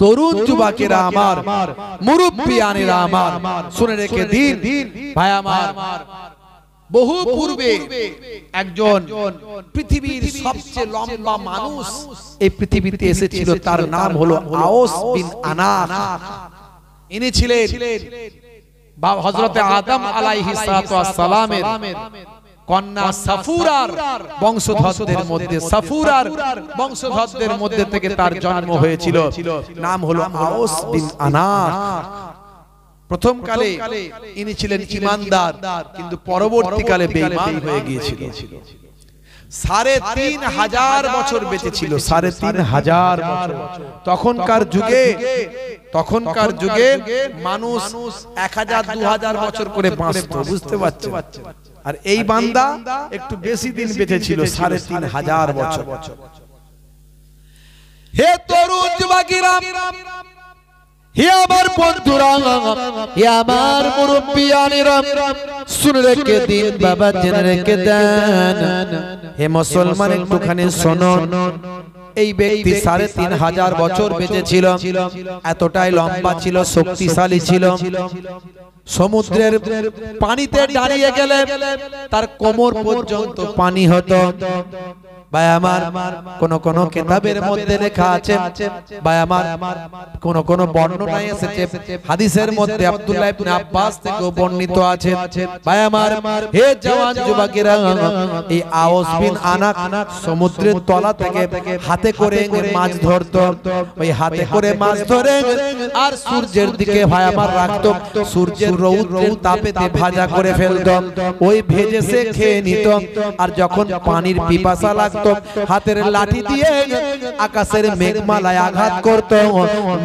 তরুণ যুবকেরা আমার, মুরব্বিয়ানেরা আমার, শুনে রেখে দিন ভাই আমার, বহু পূর্বে একজন পৃথিবীর সবচেয়ে লম্বা মানুষ এই পৃথিবীতে এসেছিল। তার নাম হলো আওস বিন আনাস। ইনি ছিলেন হযরতে আদম আলাইহিস সালাতু ওয়াস সালামের কন্যা সাফুরার বংশধরদের মধ্যে, সাফুরার বংশধরদের মধ্যে থেকে তার জন্ম হয়েছিল। নাম হলো আওস বিন আনাস। প্রথম কালে ইনি ছিলেন ঈমানদার, কিন্তু পরবর্তীকালে বেঈমান হয়ে গিয়েছিল। ৩,৫০০ বছর বেঁচে ছিল, ৩,৫০০ বছর। তখনকার যুগে মানুষ ১০০০-২০০০ বছর করে বাঁচত, বুঝতে পারছেন? আর এই বান্দা একটু বেশি দিন বেঁচে ছিল, ৩,৫০০ বছর। হে তরুণ যুবকেরা, হে আমার বন্ধুরা, হে আমার মুরব্বিয়ানেরা, শুনে রেখে দিন বাবা, জেনে রেখে দেন। হে মুসলমান, একটুখানি শোনো। এই ব্যক্তি ৩,৫০০ বছর বেঁচে ছিল, এতটাই লম্বা ছিল, শক্তিশালী ছিল। সমুদ্রের পানিতে দাঁড়িয়ে গেলে তার কোমর পর্যন্ত পানি হতো। ভাই আমার, কোন কিতাবের মধ্যে লেখা আছে, ভাই আমার, কোন বর্ণনায় এসেছে, হাদিসের মধ্যে আব্দুল্লাহ ইবনে আব্বাস থেকে বর্ণিত আছে। ভাই আমার, হে জওয়ান যুবকেরা, এই আওস বিন আনাস সমুদ্রের তলা থেকে হাতে করে মাছ ধরতো। ওই হাতে করে মাছ ধরে আর সূর্যের দিকে ভাই আমার রাখতো, সূর্যের রৌদ্রের তাপেতে ভাজা করে ফেলতো। ওই ভেজে সে খেয়ে নিত। আর যখন পানির পিপাসা লাগতো, হাতের লাঠি দিয়ে আকাশের মেঘমালায় আঘাত করত,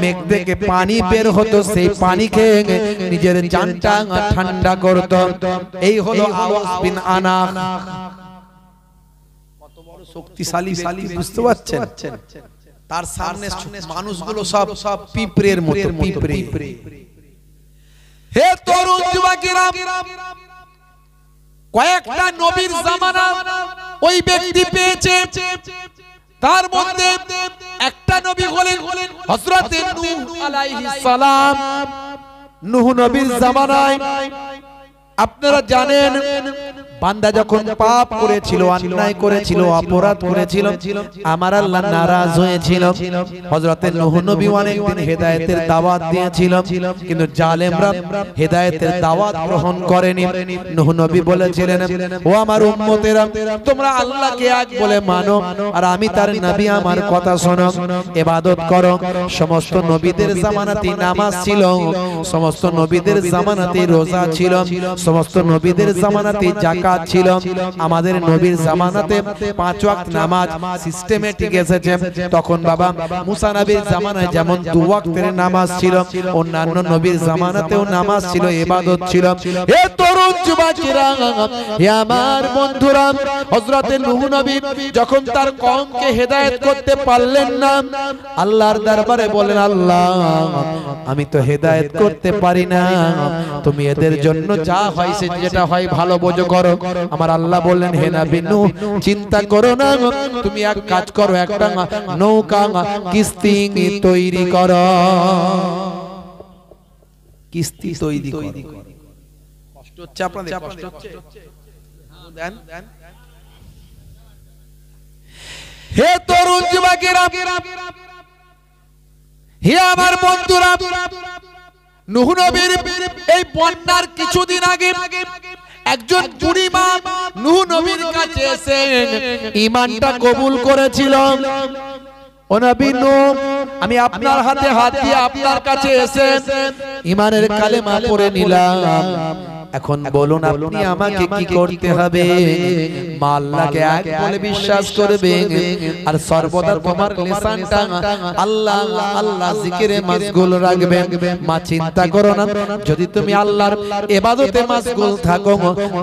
মেঘ থেকে পানি বের হতো, সেই পানি খেয়ে নিজের জানটা ঠান্ডা করত। এই হলো আওস বিন আনাস। কত বড় শক্তিশালী, বুঝতে পারছেন? তার সামনে মানুষগুলো সব পিঁপড়ের মতো, পিঁপড়ে। হে তরুণ যুবকেরা, কয়েকটা নবীর জামানা ওই ব্যক্তি পেয়েছে। তার মধ্যে একটা নবী হলেন হযরতে নূহ আলাইহিস সালাম। নূহ নবীর জামানায় আপনারা জানেন, বান্দা যখন পাপ করেছিল, অন্যায় করেছিল, অপরাধ করেছিল, আমার আল্লাহ নারাজ হয়েছিল। হযরতে নূহ নবী অনেকদিন হেদায়েতের দাওয়াত দিয়েছিল, কিন্তু জালেমরা হেদায়েতের দাওয়াত গ্রহণ করেনি। নূহ নবী বলেছিলেন, ও আমার উম্মতেরা, তোমরা আল্লাহকে এক বলে মানো, আর আমি তার নবী, আমার কথা শোনো, ইবাদত করো। সমস্ত নবীদের জামানাতে নামাজ ছিল, সমস্ত নবীদের জামানাতে রোজা ছিল, সমস্ত নবীদের জামানাতে যাকাত ছিল। আমাদের নবীর জামানাতে 5 ওয়াক্ত নামাজ সিস্টেমেটিক এসেছে। তখন বাবা মুসা নবীর জামানায় যেমন 2 ওয়াক্তের নামাজ ছিল, অন্যান্য নবীর জামানাতেও নামাজ ছিল, ইবাদত ছিল। হে তরুণ যুবকেরা, হে আমার বন্ধুরা, হযরতে নূহ নবী যখন তার কওমকে হেদায়েত করতে পারলেন না, আল্লাহর দরবারে বলেন, আল্লাহ, আমি তো হেদায়েত করতে পারি না, তুমি এদের জন্য যা হয় যেটা হয় ভালো বোঝো করো। আমার আল্লাহ বললেন, হে নবী নূহ, চিন্তা করো না, তুমি এক কাজ করো, একটা নৌকা কিস্তি তৈরি করো, কিস্তি তৈরি করো। কষ্ট হচ্ছে আপনাদের? কষ্ট হচ্ছে? দেন। হে তরুণ যুবকেরা, হে আমার বন্ধুরা, নূহ নবীর এই বন্যার কিছুদিন আগে একজন বুড়ি মা নূহ নবীর কাছে এসে ঈমানটা কবুল করেছিল। ও নবী নূহ, আমি আপনার হাতে হাত দিয়ে আপনার কাছে এসে ঈমানের কালেমা পড়ে নিলাম। এখন বলুন, আপনি আমাকে কি করতে হবে? মা আল্লাহকে এক বলে বিশ্বাস করবে, আর সর্বদা তোমার লিসানটা আল্লাহ আল্লাহ জিকিরে মাশগুল রাখবে। মা চিন্তা করো না, যদি তুমি আল্লাহর ইবাদতে মাশগুল থাকো,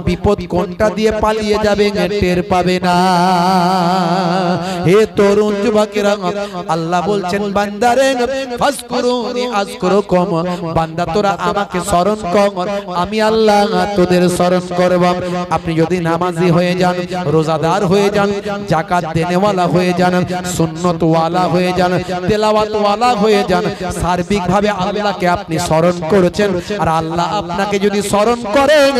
বিপদ কোনটা দিয়ে পালিয়ে যাবে টের পাবে না। হে তরুণ যুবকেরা, আল্লাহ বলছেন, বান্দারে ফাজকুরুনি আযকুরুকুম, বান্দা তোরা আমাকে স্মরণ কর, আমি আল্লাহ আল্লাহ তোদের স্মরণ করব। আপনি যদি নামাজি হয়ে যান, রোজাদার হয়ে যান, যাকাত দেনেওয়ালা হয়ে যান, সুন্নত ওয়ালা হয়ে যান, তেলাওয়াত ওয়ালা হয়ে যান, সার্বিকভাবে আল্লাহকে আপনি স্মরণ করেছেন, আর আল্লাহ আপনাকে যদি স্মরণ করেন,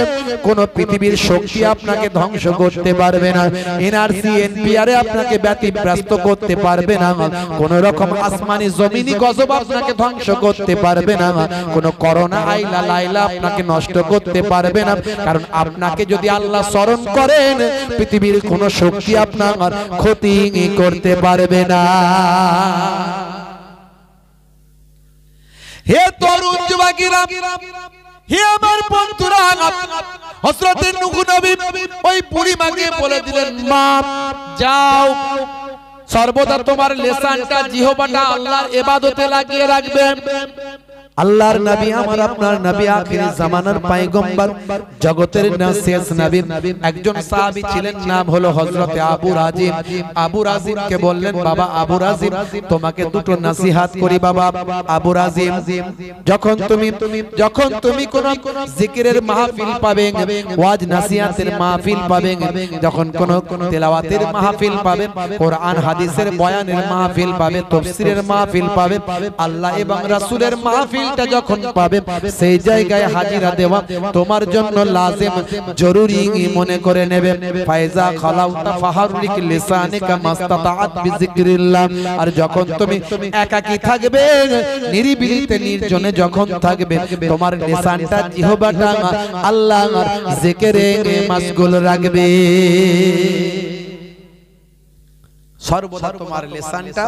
কোন পৃথিবীর শক্তি আপনাকে ধ্বংস করতে পারবে না, এনআরসি এনপিআর আপনাকে ব্যতিব্যস্ত করতে পারবে না, কোন রকম আসমানি জমিনি গজব আপনাকে ধ্বংস করতে পারবে না, কোন করোনা আইলা লাইলা আপনাকে নষ্ট করতে পারবে না। কারণ আপনাকে যদি আল্লাহ স্মরণ করেন, পৃথিবীর কোন শক্তি আপনার ক্ষতি করতে পারবে না। হে তরুণ যুবকেরা, হে আমার বন্ধুরা, হযরত নূহ নবী ওই বুড়ি মাকে বলে দিলেন, মা যাও, সর্বদা তোমার লিসানটা, জিহ্বাটা আল্লাহর ইবাদতে লাগিয়ে রাখবে। আল্লাহর নবী, আমার আপনার নবী, আখিরি জামানার পয়গম্বর, জগতের শেষ নবী, একজন সাহাবী ছিলেন, নাম হলো হযরত আবু রাজিম। আবু রাজিমকে বললেন, বাবা আবু রাজিম, তোমাকে দুটো নসিহত করি বাবা। আবু রাজিম, যখন তুমি কোন জিকিরের মাহফিল পাবে, ওয়াজ নসিহতের মাহফিল পাবে, যখন কোন তেলাওয়াতের মাহফিল পাবে, কোরআন হাদিসের বয়ানের মাহফিল পাবে, তাফসীরের মাহফিল পাবে, আল্লাহ এবং রাসূলের মাহফিল যখন পাবে, সেই জায়গায় হাজিরা দেওয়া তোমার জন্য লাজিম, জরুরি মনে করে নেবে। ফায়জা খালাউতা ফাহারলিক লিসানিকা মাস্তাতাআত বিযিকরিল্লাহ। আর যখন তুমি একাকী থাকবে, নিরিবিলিতে নির্জনে যখন থাকবে, তোমার লিসানটা, জিহ্বাটা আল্লাহর জিকিরে মাশগুল রাখবে। সর্বদা তোমার লিসানটা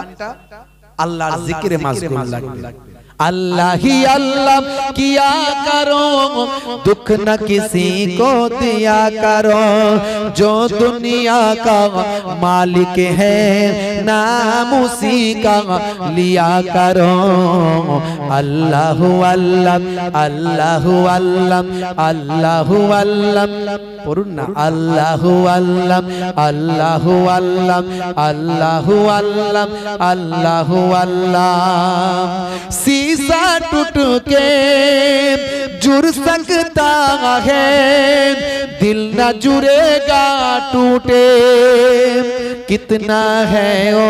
আল্লাহর জিকিরে মাশগুল রাখবে। अल्लाह ही अल्लाह किया करो, दुख न किसी को दिया करो, जो दुनिया का मालिक है नाम उसी का लिया करो। अल्लाह अल्लाह अल्लाह अल्लाह अल्लाह अल्लाह, পড়ুন না, আল্লাহ আল্লাহ আল্লাহ আল্লাহ আল্লাহ আল্লাহ আল্লাহ আল্লাহ। शीशा टूट के जुड़ सकता है, दिल न जुड़ेगा टूटे, कितना है ओ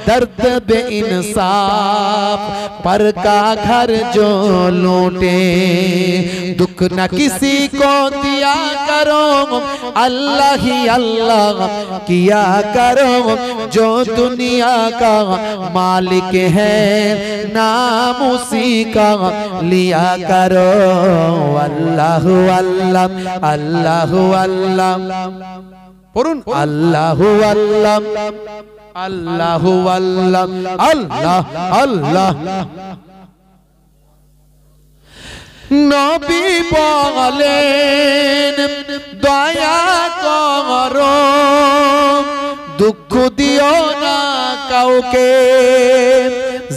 दर्द बे इंसाफ, पर का घर जो लूटे। दुख न किसी को दिया करो, अल्लाह ही अल्लाह किया करो, जो दुनिया का मालिक है नाम उसी का लिया करो। अल्लाह अल्लाह अल्लाह अल्लाह, পড়ুন, আল্লাহ আল্লাহ আল্লাহ আল্লাহ আল্লাহ আল্লাহ। নবী বলেন, দয়া করো, দুঃখ দিও না কাউকে,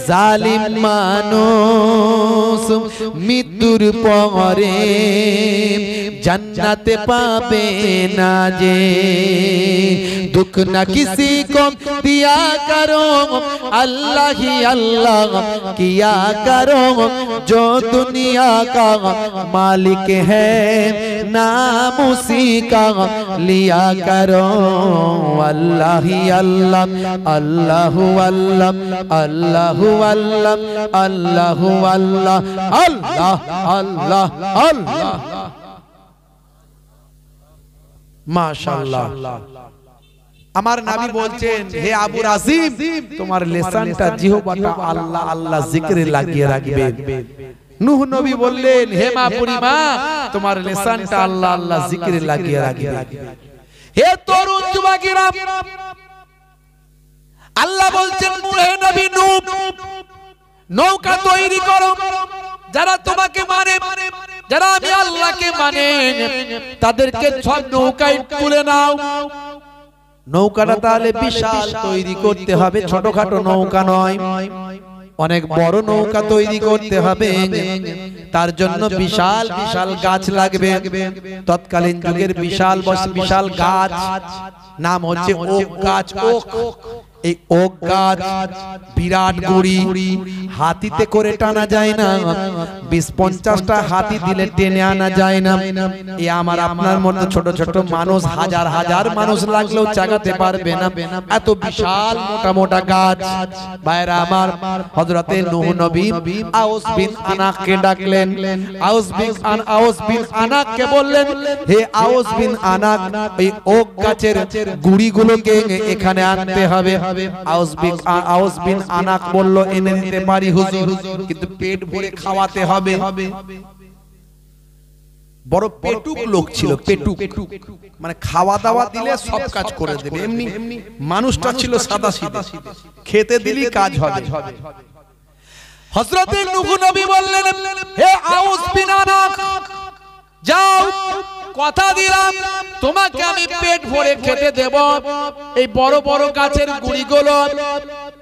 জালিম মানুষ মৃত্যুর পরে জান্নাতে পাবে না যে। दुख न किसी को दिया करो, अल्लाह ही अल्लाह किया करो, जो दुनिया का मालिक है नाम उसी का लिया करो। अल्लाह ही अल्लाह अल्लाह अल्लाह अल्लाह अल्लाह अल्लाह अल्लाह अल्लाह अल्लाह अल्लाह। মাশাআল্লাহ। আমার নবী বলছেন, হে আবু রাজিম, তোমার লিসানটা, জিহ্বাটা আল্লাহ আল্লাহ জিকিরে লাগিয়ে রাখবে। নূহ নবী বললেন, হে মা বুড়িমা, তোমার লিসানটা আল্লাহ আল্লাহ জিকিরে লাগিয়ে রাখবে। হে তরুণ যুবকেরা, আল্লাহ বলছেন, হে নবী নূহ, নৌকা তৈরি করো, যারা তোমাকে মানে, যারা আমি আল্লাহকে মানে, তাদেরকে সব নৌকায় তুলে নাও। নৌকাটা তাহলে বিশাল তৈরি করতে হবে, ছোটখাটো নৌকা নয়, অনেক বড় নৌকা তৈরি করতে হবে। তার জন্য বিশাল বিশাল গাছ লাগবে। তৎকালীন যুগের বিশাল বিশাল গাছ নাম হচ্ছে ওক গাছ। ওক এই ওক গাছ বিরাট গুড়ি, হাতিতে করে টানা যায় না, 20-50টা হাতি দিলে টেনে আনা যায় না। এই আমার আপনার মতো ছোট ছোট মানুষ, হাজার হাজার মানুষ লাগলেও চাগাতে পারবে না, এত বিশাল মোটা মোটা গাছ। ভাইরা আমার, হযরতে নূহ নবী আউস বিন আনাককে ডাকলেন। আউস বিন আনাককে বললেন, হে আউস বিন আনাক, এই ওক গাছের গুড়িগুলোকে এখানে আনতে হবে। আউস বিন আনাক বলল, এনে দিতে পারি হুজুর, কিন্তু পেট ভরে খাওয়াতে হবে। বড় পেটুক লোক ছিল, পেটুক মানে খাওয়া দাওয়া দিলে সব কাজ করে দেবে, এমনি মানুষটা ছিল সাদা সিধা, খেতে দিলেই কাজ হবে। হযরতে নূহ নবী বললেন, হে আউস বিন আনাক, যাও, কথা দিলাম তোমাকে আমি পেট ভরে খেতে দেব। এই বড় বড় গাছের গুড়িগুলো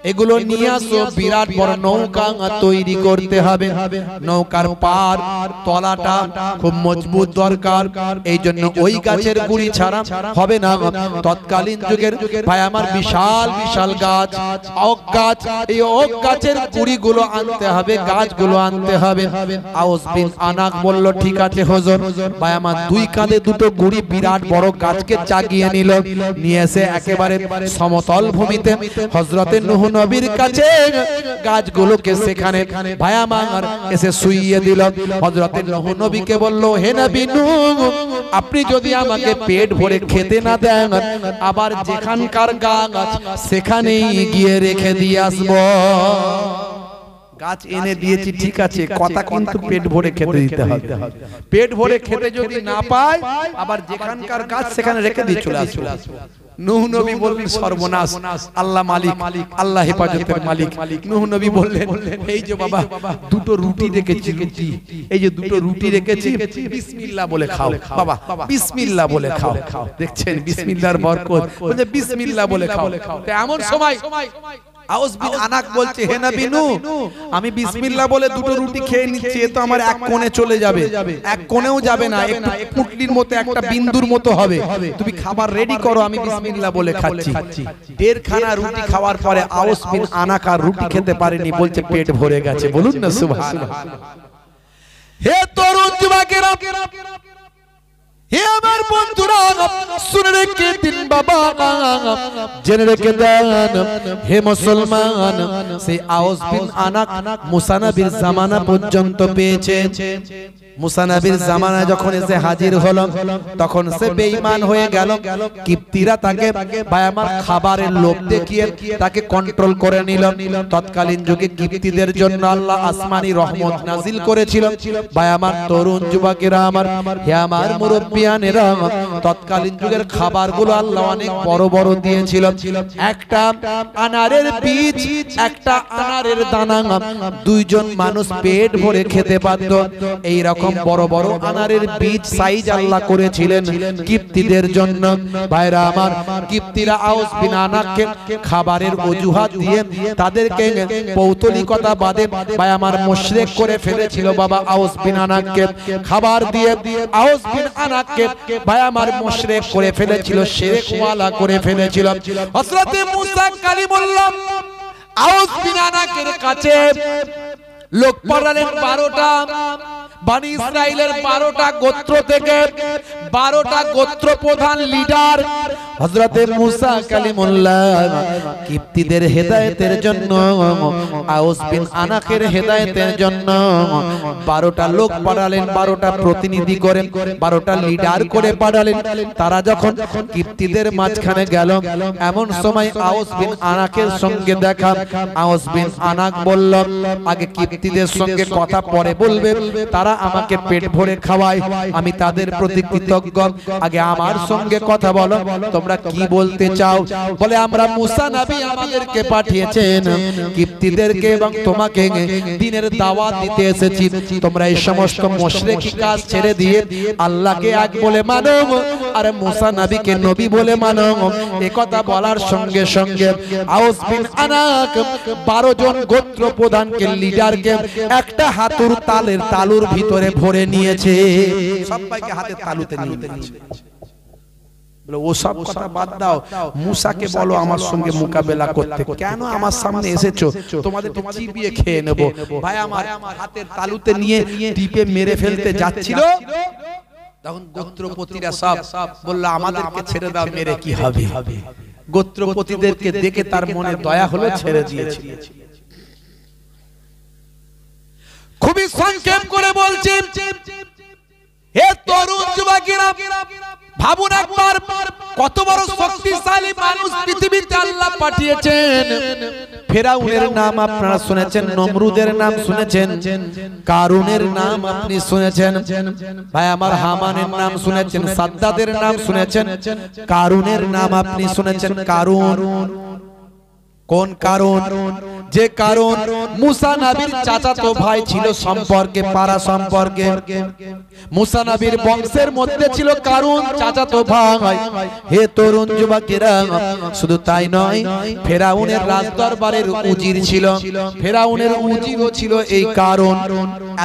এগুলো নিয়ে আসো, বিরাট বড় নৌকা তৈরি করতে হবে। নৌকার পার তলাটা খুব মজবুত দরকার, এই জন্য ওই গাছের গুড়ি ছাড়া হবে না। তৎকালীন যুগের ভাই আমার বিশাল বিশাল গাছ, ওক গাছ, এই ওক গাছের গুড়িগুলো আনতে হবে, গাছগুলো আনতে হবে। আউস বিন আনাক বলল, ঠিক আছে হুজুর। ভাই আমার দুই কাঁধে দুটো গুড়ি বিরাট বড় গাছকে চাগিয়ে নিল, নিয়ে এসে একেবারে সমতল ভূমিতে হযরতে নূহ নবীর কাছে গাছগুলোকে সেখানে ভাই আমার এসে শুইয়ে দিল। হযরতে নূহ নবীকে বলল, হে নবী নূহ, আপনি যদি আমাকে পেট ভরে খেতে না দেন, আবার যেখানকার গাছ সেখানেই গিয়ে রেখে দিয়ে আসবো। গাছ এনে দিয়েছি ঠিক আছে, কথা কিন্তু পেট ভরে খেতে দিতে হবে। পেট ভরে খেতে যদি না পায়, আবার যেখানকার গাছ সেখানে রেখে দিয়ে চলে আসবো। নূহ নবী বললেন, সর্বনাশ, আল্লাহ মালিক, আল্লাহ হেফাজতের মালিক। নূহ নবী বললেন, এই যে বাবা দুটো রুটি রেখেছি, রুটি, এই যে দুটো রুটি রেখেছি, বিসমিল্লাহ বলে খাও বাবা, বিসমিল্লাহ বলে খাও। দেখছেন বিসমিল্লাহর বরকত, বলে বিসমিল্লাহ বলে খাও। এমন সময় আউস বিন আনাক বলছে, হে নবী নূহ, আমি বিসমিল্লাহ বলে দুটো রুটি খেয়ে নিচ্ছি, এ তো আমার এক কোণে চলে যাবে, এক কোণেও যাবে না, একটু পুটলির মতো একটা বিন্দুর মতো হবে, তুমি খাবার রেডি করো, আমি বিসমিল্লাহ বলে খাচ্ছি। দেড়খানা রুটি খাওয়ার পরে আউস বিন আনাক আর রুটি খেতে পারেনি, বলছে পেট ভরে গেছে। বলুন না সুবহানাল্লাহ। হে তরুণ যুবকেরা, হে আমার বন্ধুরা, শুনে রেখে দিন বাবা, জেনে রেখে দেন হে মুসলমান, সেই আউস বিন আনাক মুসা নবীর জামানা পর্যন্ত পেয়েছে। মুসা নবীর জামানা যখন এসে হাজির হলো, তখন সে বেঈমান হয়ে গেল। কিপ্তিরা তাকে ভাই আমার খাবারের লোভ দেখিয়ে তাকে কন্ট্রোল করে নিল। তৎকালীন যুগে কিপ্তিদের জন্য আল্লাহ আসমানি রহমত নাজিল করেছিল। ভাই আমার তরুণ যুবকেরা আমার, হে আমার মুরব্বিয়ানেরা, তৎকালীন যুগের খাবারগুলো আল্লাহ অনেক বড় বড় দিয়েছিল। একটা আনারের বীজ, একটা আনারের দানা, দুইজন মানুষ পেট ভরে খেতে পারত। এই রকম বড় বড় আনারের বীজ সাইজ আল্লাহ করেছিলেন কিপ্তিদের জন্য। ভাইরা আমার, কিপ্তিরা আউস বিন আনাককে খাবারের অজুহাত দিয়ে তাদেরকে পৌতলিকতা বাদে ভাই আমার মুশরিক করে ফেলেছিল। বাবা আউস বিন আনাককে খাবার দিয়ে আউস বিন আনাককে ভাই আমার মুশরিক করে ফেলেছিল, শিরক ওয়ালা করে ফেলেছিল। হযরতে মুসা কালিমুল্লাহ আউস বিন আনাকের কাছে লোক পাঠালেন 12টা। বানি ইসরাইলের 12টা গোত্র থেকে 12টা গোত্র প্রধান লিডার হযরতে মুসা কালিমুল্লাহ কিপ্তিদের হেদায়েতের জন্য, আউস বিন আনাকের হেদায়েতের জন্য 12টা লোক পাঠালেন, 12টা প্রতিনিধি করে, 12টা লিডার করে পাঠালেন। তারা যখন কিপ্তিদের মাঝখানে গেল, এমন সময় আউস বিন আনাকের সঙ্গে দেখা। আউস বিন আনাক বলল, আগে কিপ্তিদের সঙ্গে কথা পরে বলবে, তারা আমাকে পেট ভরে খাওয়ায়, আমি তাদের প্রতি কৃতজ্ঞ, আগে আমার সঙ্গে কথা বলো, তোমরা কি বলতে চাও? বলে, আমরা মুসা নবী আমাদেরকে পাঠিয়েছেন কিপ্তিদেরকে এবং তোমাকে দ্বীনের দাওয়াত দিতে এসেছি। তোমরা এই সমস্ত মুশরিকি কাজ ছেড়ে দিয়ে আল্লাহকে এক বলে মানো, আর মুসা নবীকে নবী বলে মানো। এই কথা বলার সঙ্গে সঙ্গে আউস বিন আনাক 12 জন গোত্র প্রধানকে, লিডারকে একটা হাতুর তালুর ভিতরে ভরে নিয়েছে। সবাইকে হাতে তালুতে নিয়ে নিয়েছে। বলে ওসব কথা বাদ দাও, মুসাকে বলো আমার সঙ্গে মোকাবেলা করতে। কেন আমার সামনে এসেছো? তোমাদেরকে চিবিয়ে খেয়ে নেব। ভাই আমার হাতের তালুতে নিয়ে টিপে মেরে ফেলতে যাচ্ছিল, তখন গোত্রপতিরা সব বলল আমাদেরকে ছেড়ে দাও, মেরে কি হবে। গোত্রপতিদেরকে দেখে তার মনে দয়া হলো, ছেড়ে দিয়েছে। খুবই সংক্ষেপ করে বলছি, হে তরুণ যুবকেরা, ভাবুন একবার কত বড় শক্তিশালী মানুষ পৃথিবীতে আল্লাহ পাঠিয়েছেন। ফেরাউনের নাম আপনারা শুনেছেন, নমরুদের নাম শুনেছেন, কারুনের নাম আপনি শুনেছেন। ভাই আমার হামানের নাম শুনেছেন, সাদ্দাদের নাম শুনেছেন, কারুনের নাম আপনি শুনেছেন। কারুন কোন কারণ? যে কারণ মুসা নবীর চাচাতো ভাই ছিল সম্পর্কে, পাড়া সম্পর্কে। মুসা নবীর বংশের মধ্যে ছিল কারণ চাচাতো ভাই। হে তরুণ যুবকেরা, শুধু তাই নয়, ফেরাউনের রাজদরবারের উজির ছিল, ফেরাউনের উজিরও ছিল এই কারণ।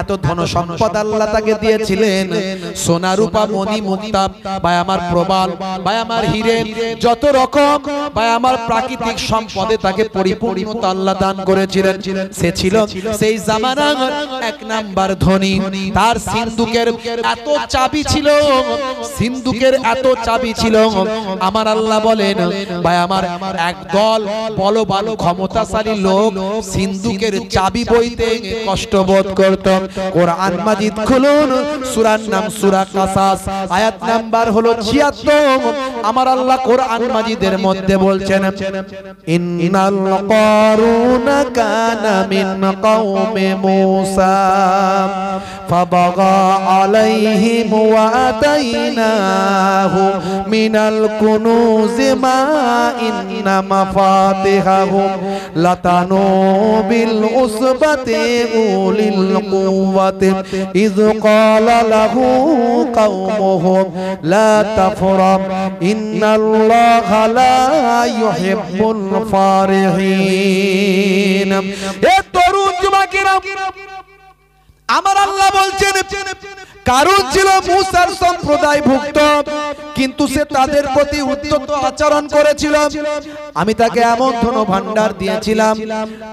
এত ধন সম্পদ আল্লাহ তাকে দিয়েছিলেন, সোনা রূপা মণি মুক্তা, ভাই আমার প্রবাল, ভাই আমার হিরে, যত রকম ভাই আমার প্রাকৃতিক সম্পদে তাকে পরিপূর্ণতা আল্লাহ দান করেছিলেন। সে ছিল সেই জামানার এক নাম্বার ধনী। তার সিন্ধুকের এত চাবি ছিল, সিন্ধুকের এত চাবি ছিল, আমার আল্লাহ বলেন ভাই আমার একদল বলবান ক্ষমতাশালী লোক সিন্ধুকের চাবি বইতে কষ্ট বোধ করত। কোরআন মাজিদ খুলুন, সূরার নাম সূরা কাসাস, আয়াত নাম্বার হলো ৭৬। আমার আল্লাহ কোরআন মাজিদের মধ্যে বলছেন, ইন্নাল কারুনা কানা মিন কওমি মূসা ফাবাগা আলাইহিম ওয়া আতাইনাহু মিনাল কুনুজি মা ইন্না মাফাতিহাহু লাতানু বিল উসবাতি উলিল কুওয়াতি ইয ক্বালা লাহু কওমুহু লা তাফরাহ ইন্নাল্লাহা লা ইউহিব্বুল ফারিহিন। এ তরুণ যুবকেরা, আমার আল্লাহ বলছেন কারণ ছিল মুসার সম্প্রদায়ভুক্ত, কিন্তু সে তাদের প্রতি উদ্ধত আচরণ করেছিল। আমি তাকে এমন ধন ভান্ডার দিয়েছিলাম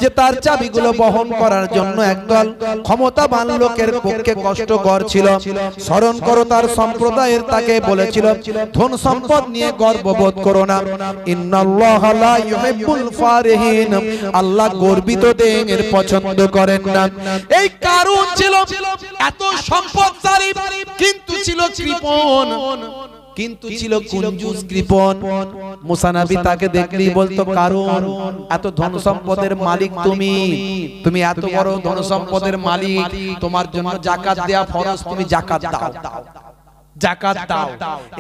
যে তার চাবিগুলো বহন করার জন্য একদল ক্ষমতাবান লোকের পক্ষে কষ্টকর ছিল। স্মরণ করো তার সম্প্রদায়ের তাকে বলেছিল, ধন সম্পদ নিয়ে গর্ববোধ করো না, ইন্নাল্লাহা লা ইউহিব্বুল ফারিহিন, আল্লাহ গর্বিতদের পছন্দ করেন না। এই কারণ ছিল এত সম্পদশালী, কিন্তু ছিল কৃপণ, কিন্তু ছিল কুঞ্জুস কৃপণ। মুসা নবী তাকে দেখলেই বলতো, কারণ এত ধন সম্পদের মালিক তুমি, তুমি এত বড় ধন সম্পদের মালিক, তোমার জন্য যাকাত দেয়া ফরজ, তুমি যাকাত দাও, যাকাত দাও।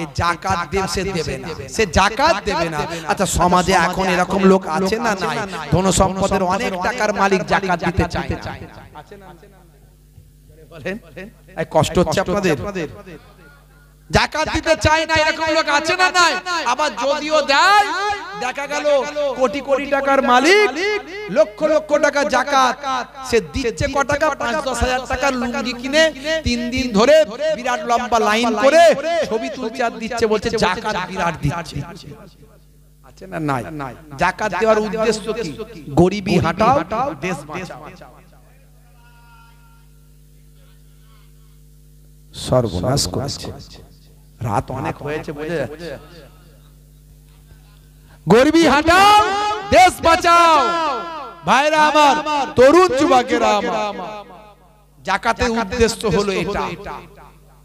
এই যাকাত দেব সে দেবে না, সে যাকাত দেবে না। আচ্ছা সমাজে এখন এরকম লোক আছে না নাই? ধন সম্পদের অনেক টাকার মালিক যাকাত দিতে চায় না, আছে না? বলেন, এই কষ্ট হচ্ছে আপনাদের? যাকাত দিতে চায় না, এরকম লোক আছে না নাই? আবার যদিও দেয়, দেখা গেল কোটি কোটি টাকার মালিক, লক্ষ লক্ষ টাকা যাকাত, সে দিচ্ছে ক টাকা? ৫-১০ হাজার টাকার লুঙ্গি কিনে ৩ দিন ধরে বিরাট লম্বা লাইন করে ছবি তুলছে আর দিচ্ছে, বলছে যাকাত বিরাট দিচ্ছে। আছে না নাই? যাকাত দেওয়ার উদ্দেশ্য কি? গরিবি হাঁটাও, দেশ বাঁচাও। সর্বনাশ করেছে, রাত অনেক হয়েছে, বুঝে যাচ্ছে। গরিবি হাঁটাও, দেশ বাঁচাও। ভাইরা আমার, তরুণ যুবকেরা আমার, যাকাতের উদ্দেশ্য হলো এটা,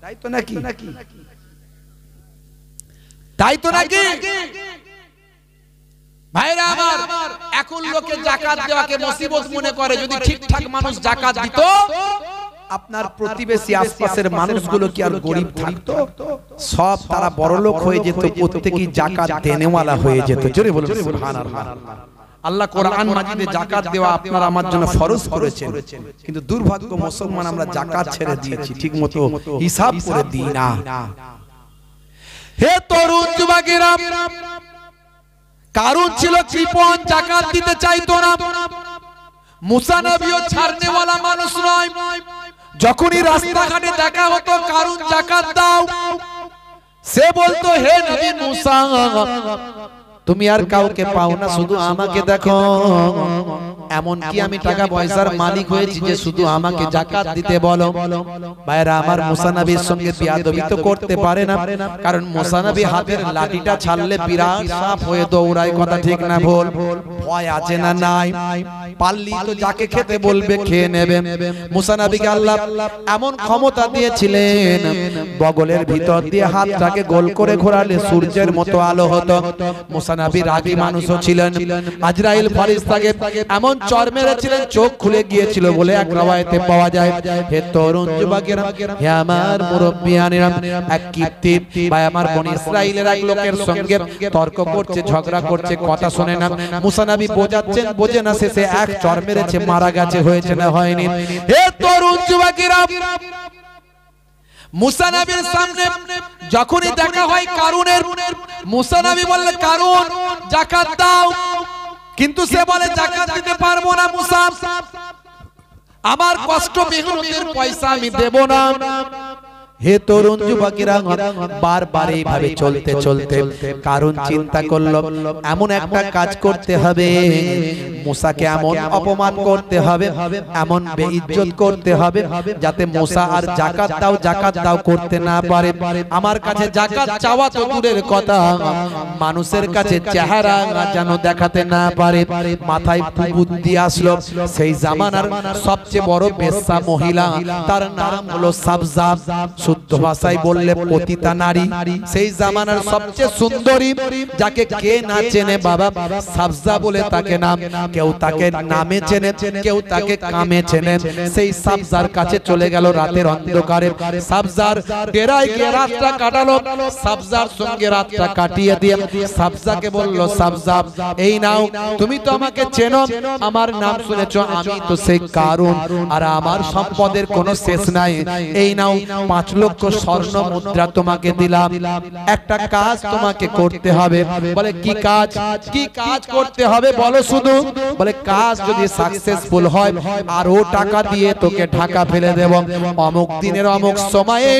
তাই তো নাকি? তাই তো নাকি? ভাইরা আমার, এখন লোকে যাকাত দেওয়াকে মুসিবত মনে করে। যদি ঠিকঠাক মানুষ যাকাত দিত, আপনার প্রতিবেশী আশপাশের মানুষগুলো কি আর গরিব থাকতো? সব তারা বড়লোক হয়ে যেত, প্রত্যেকই যাকাত দেনেওয়ালা হয়ে যেত। জোরে বলুন সুবহানাল্লাহ। আল্লাহ কোরআন মাজিদে যাকাত দেওয়া আপনার আমার জন্য ফরজ করেছেন, কিন্তু দুর্ভাগ্য মুসলমান আমরা যাকাত ছেড়ে দিয়েছি, ঠিকমতো হিসাব করে দিই না। হে তরুণ যুবকেরা, কারণ ছিল কৃপণ, যাকাত দিতে চাইতো না। মুসা নবীও ছাড়নেওয়ালা মানুষ নয়। যখনই রাস্তাঘাটে দেখা হতো, কারণ যাকাত দাও, সে বলতো হে নবী মুসা তুমি আর কাউকে পাও না, শুধু আমাকে দেখো। এমন কি আমি টাকা পয়সার মালিক হয়েছি যে শুধু আমাকে যাকাত দিতে বলো? ভাইরা আমার, মুসা নবীর সঙ্গে বিয়াদবি তো করতে পারে না, কারণ মুসা নবী হাতের লাঠিটা ছাড়লে বিরাট সাপ হয়ে দৌড়ায়, কথা ঠিক না ভুল? ভয় আছে না নাই? পাল্লি তো যাকে খেতে বলবে খেয়ে নেবে। মুসা নবীকে আল্লাহ এমন ক্ষমতা দিয়েছিলেন, বগলের ভিতর দিয়ে হাতটাকে গোল করে ঘোরালে সূর্যের মতো আলো হতো। মুসা নবী রাগী মানুষও ছিলেন। আজরাইল ফেরেশতাকে এমন চর মেরেছিলেন চোখ খুলে গিয়েছিল বলে এক রওয়ায়াতে পাওয়া যায়। হে তরুণ যুবকেরা, হে আমার মুরব্বিয়ানেরা, এক কিপ্তি ভাই আমার বনি ইসরাইলের এক লোকের সঙ্গে তর্ক করছে, ঝগড়া করছে, কথা শুনে না। মুসা নবী বোঝাচ্ছেন, বোঝে না, শেষে এক চর মেরেছে, মারা গেছে, হয়েছে না হয়নি? হে তরুণ যুবকেরা, মুসা নবীর সামনে যখনই দেখা হয় কারুনের, মুসা নবী বললে কারুন যাকাত দাও, কিন্তু সে বলে যাকাত দিতে পারবো না মুসা, আমার কষ্ট মেহনতের পয়সা আমি দেব না। হে তরুণ যুবকেরা, বারবার এইভাবে চলতে চলতে কারণ চিন্তা করলো এমন একটা কাজ করতে হবে, মুসাকে এমন অপমান করতে হবে, এমন বেইজ্জত করতে হবে, যাতে মুসা আর যাকাত দাও করতে না পারে। আমার কাছে যাকাত চাওয়া তো দূরের কথা, মানুষের কাছে চেহারা যেন দেখাতে না পারে। মাথায় বুদ্ধি আসলো, সেই জামানার সবচেয়ে বড় বেশ্যা মহিলা, তার নাম হলো সাবজা, শুদ্ধ ভাষায় বললে পতিতা নারী। সেই জামানার সবচেয়ে সুন্দরী, যাকে কে না চেনে বাবা, সাবজা বলে তাকে নাম। কেউ তাকে নামে চেনে, কেউ তাকে কামে চেনে। সেই সাবজার কাছে চলে গেল রাতের অন্ধকারে, সাবজার ডেরায় গিয়ে রাতটা কাটালো। সাবজার সঙ্গে রাতটা কাটিয়ে দিয়ে সাবজাকে বলল, সাবজা এই নাও, তুমি তো আমাকে চেনো, আমার নাম শুনেছো, আমি তো সেই কারুন, আর আমার সম্পদের কোনো শেষ নাই। এই নাও 5 লক্ষ স্বর্ণ মুদ্রা তোমাকে দিলাম, একটা কাজ তোমাকে করতে হবে। বলে কি কাজ? কি কাজ করতে হবে বলো শুধু? বলে কাজ যদি সাকসেসফুল হয় আরো টাকা দিয়ে তোকে ঢাকা ফেলে দেব। অমুক দিনের অমুক সময়ে